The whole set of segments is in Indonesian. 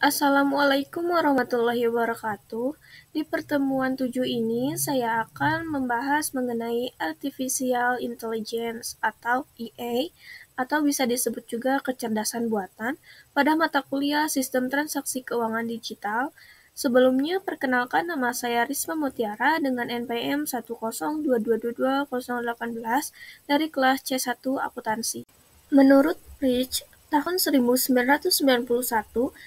Assalamualaikum warahmatullahi wabarakatuh. Di pertemuan 7 ini, saya akan membahas mengenai Artificial Intelligence atau EA, atau bisa disebut juga kecerdasan buatan, pada mata kuliah Sistem Transaksi Keuangan Digital. Sebelumnya, perkenalkan nama saya Risma Mutiara dengan NPM 102222018 dari kelas C1 Akuntansi. Menurut Rich, tahun 1991,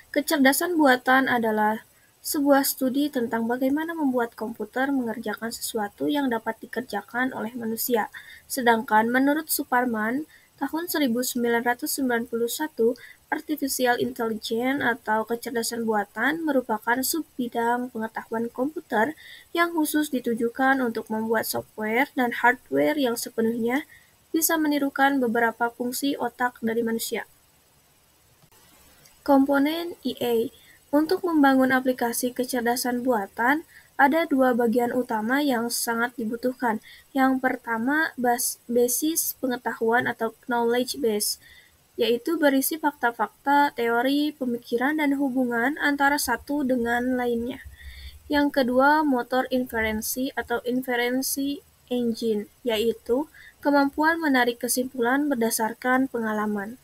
kecerdasan buatan adalah sebuah studi tentang bagaimana membuat komputer mengerjakan sesuatu yang dapat dikerjakan oleh manusia. Sedangkan menurut Superman, tahun 1991, Artificial Intelligence atau kecerdasan buatan merupakan subbidang pengetahuan komputer yang khusus ditujukan untuk membuat software dan hardware yang sepenuhnya bisa menirukan beberapa fungsi otak dari manusia. Komponen EA. Untuk membangun aplikasi kecerdasan buatan, ada dua bagian utama yang sangat dibutuhkan. Yang pertama, basis pengetahuan atau knowledge base, yaitu berisi fakta-fakta, teori, pemikiran, dan hubungan antara satu dengan lainnya. Yang kedua, motor inferensi atau inferensi engine, yaitu kemampuan menarik kesimpulan berdasarkan pengalaman.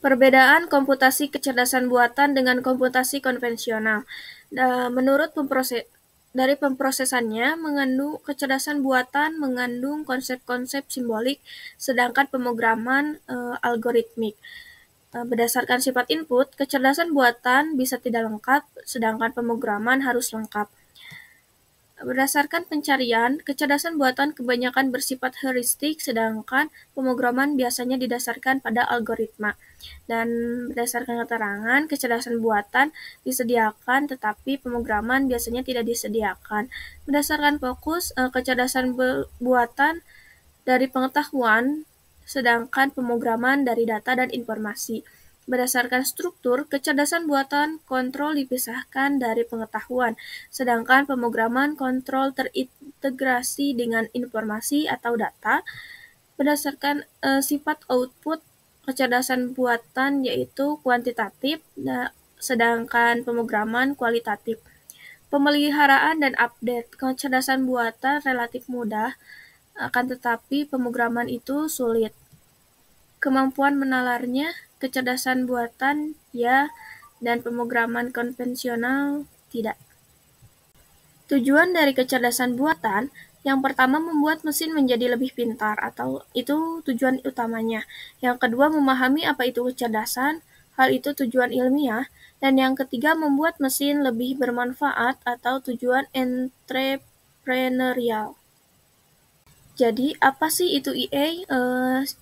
Perbedaan komputasi kecerdasan buatan dengan komputasi konvensional. Menurut dari pemrosesannya, kecerdasan buatan mengandung konsep-konsep simbolik, sedangkan pemrograman algoritmik. Berdasarkan sifat input, kecerdasan buatan bisa tidak lengkap, sedangkan pemrograman harus lengkap. Berdasarkan pencarian, kecerdasan buatan kebanyakan bersifat heuristik, sedangkan pemrograman biasanya didasarkan pada algoritma. Dan berdasarkan keterangan, kecerdasan buatan disediakan, tetapi pemrograman biasanya tidak disediakan. Berdasarkan fokus, kecerdasan buatan dari pengetahuan, sedangkan pemrograman dari data dan informasi. Berdasarkan struktur, kecerdasan buatan kontrol dipisahkan dari pengetahuan, sedangkan pemrograman kontrol terintegrasi dengan informasi atau data. Berdasarkan sifat output, kecerdasan buatan yaitu kuantitatif, sedangkan pemrograman kualitatif. Pemeliharaan dan update kecerdasan buatan relatif mudah, akan tetapi pemrograman itu sulit. Kemampuan menalarnya, kecerdasan buatan ya, dan pemrograman konvensional tidak. Tujuan dari kecerdasan buatan, yang pertama membuat mesin menjadi lebih pintar, atau itu tujuan utamanya. Yang kedua memahami apa itu kecerdasan, hal itu tujuan ilmiah. Dan yang ketiga membuat mesin lebih bermanfaat, atau tujuan entrepreneurial. Jadi, apa sih itu EA?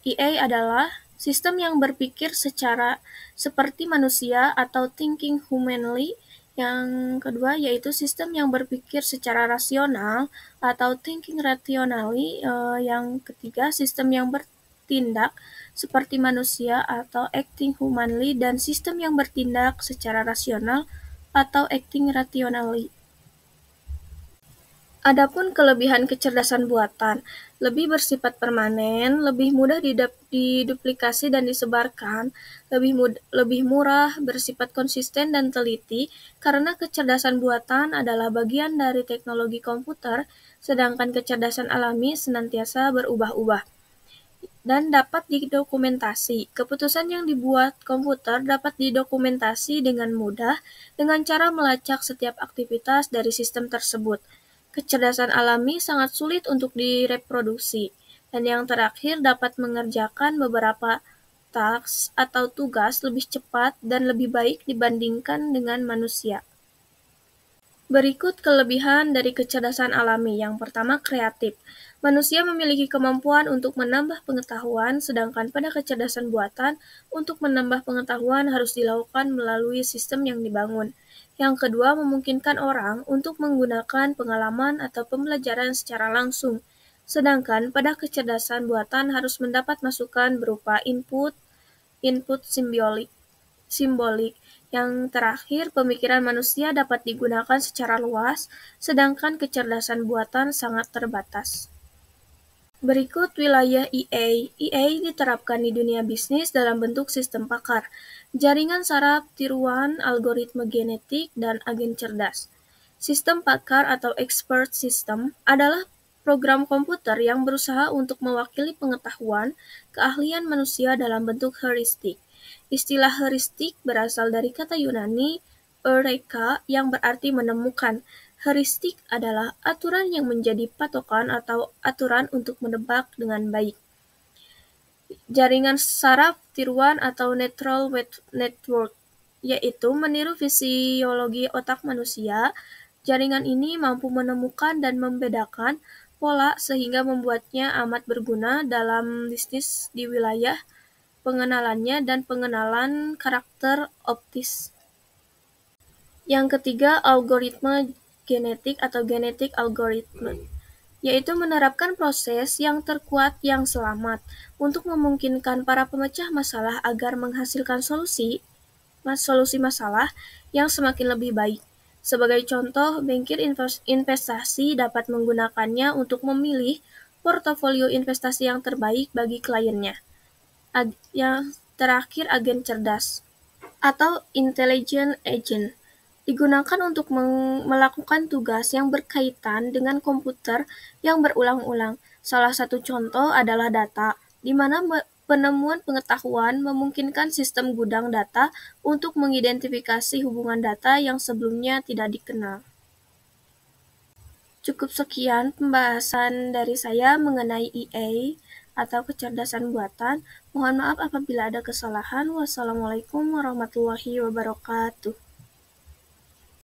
EA adalah sistem yang berpikir seperti manusia atau thinking humanly. Yang kedua yaitu sistem yang berpikir secara rasional atau thinking rationally. Yang ketiga sistem yang bertindak seperti manusia atau acting humanly, dan sistem yang bertindak secara rasional atau acting rationally. Adapun kelebihan kecerdasan buatan, lebih bersifat permanen, lebih mudah diduplikasi dan disebarkan, lebih murah, bersifat konsisten dan teliti, karena kecerdasan buatan adalah bagian dari teknologi komputer, sedangkan kecerdasan alami senantiasa berubah-ubah. Dan dapat didokumentasi. Keputusan yang dibuat komputer dapat didokumentasi dengan mudah dengan cara melacak setiap aktivitas dari sistem tersebut. Kecerdasan alami sangat sulit untuk direproduksi. Dan yang terakhir dapat mengerjakan beberapa task atau tugas lebih cepat dan lebih baik dibandingkan dengan manusia. Berikut kelebihan dari kecerdasan alami. Yang pertama, kreatif. Manusia memiliki kemampuan untuk menambah pengetahuan, sedangkan pada kecerdasan buatan, untuk menambah pengetahuan harus dilakukan melalui sistem yang dibangun. Yang kedua, memungkinkan orang untuk menggunakan pengalaman atau pembelajaran secara langsung, sedangkan pada kecerdasan buatan harus mendapat masukan berupa input simbolik. Yang terakhir, pemikiran manusia dapat digunakan secara luas, sedangkan kecerdasan buatan sangat terbatas. Berikut wilayah EA. EA diterapkan di dunia bisnis dalam bentuk sistem pakar. Jaringan saraf tiruan, algoritma genetik, dan agen cerdas. Sistem pakar atau expert system adalah program komputer yang berusaha untuk mewakili pengetahuan, keahlian manusia dalam bentuk heuristik. Istilah heuristik berasal dari kata Yunani eureka yang berarti menemukan. Heuristik adalah aturan yang menjadi patokan atau aturan untuk menebak dengan baik. Jaringan saraf tiruan atau neural network, yaitu meniru fisiologi otak manusia. Jaringan ini mampu menemukan dan membedakan pola sehingga membuatnya amat berguna dalam bisnis di wilayah pengenalannya dan pengenalan karakter optis. Yang ketiga, algoritma genetik atau genetik algoritma, yaitu menerapkan proses yang terkuat yang selamat untuk memungkinkan para pemecah masalah agar menghasilkan solusi masalah yang semakin lebih baik. Sebagai contoh, bankir investasi dapat menggunakannya untuk memilih portofolio investasi yang terbaik bagi kliennya. Yang terakhir, agen cerdas atau intelligent agent digunakan untuk melakukan tugas yang berkaitan dengan komputer yang berulang-ulang. Salah satu contoh adalah data, di mana penemuan pengetahuan memungkinkan sistem gudang data untuk mengidentifikasi hubungan data yang sebelumnya tidak dikenal. Cukup sekian pembahasan dari saya mengenai EA atau kecerdasan buatan. Mohon maaf apabila ada kesalahan. Wassalamualaikum warahmatullahi wabarakatuh.